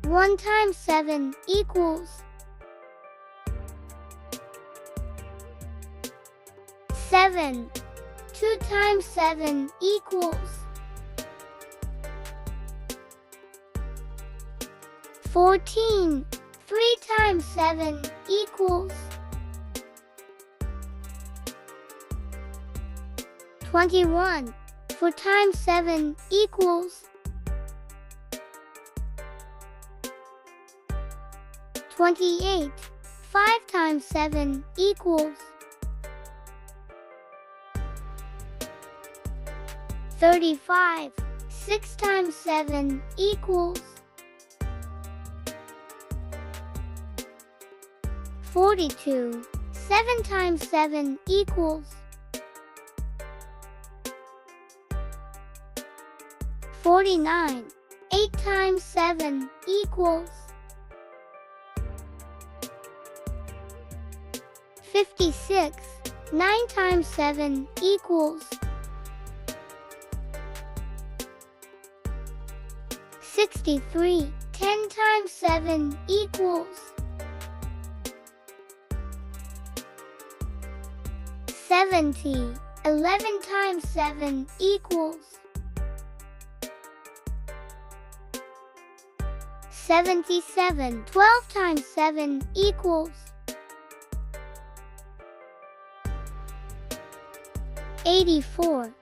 1 times 7 equals 7. 2 times 7 equals 14. 3 times 7 equals 21. 4 times 7 equals 28. 5 times 7 equals 35. 6 times 7 equals 42. 7 times 7 equals 49. 8 times 7 equals 56. 9 times 7 equals 63. 10 times 7 equals 70. 11 times 7 equals 77. 12 times 7 equals 84.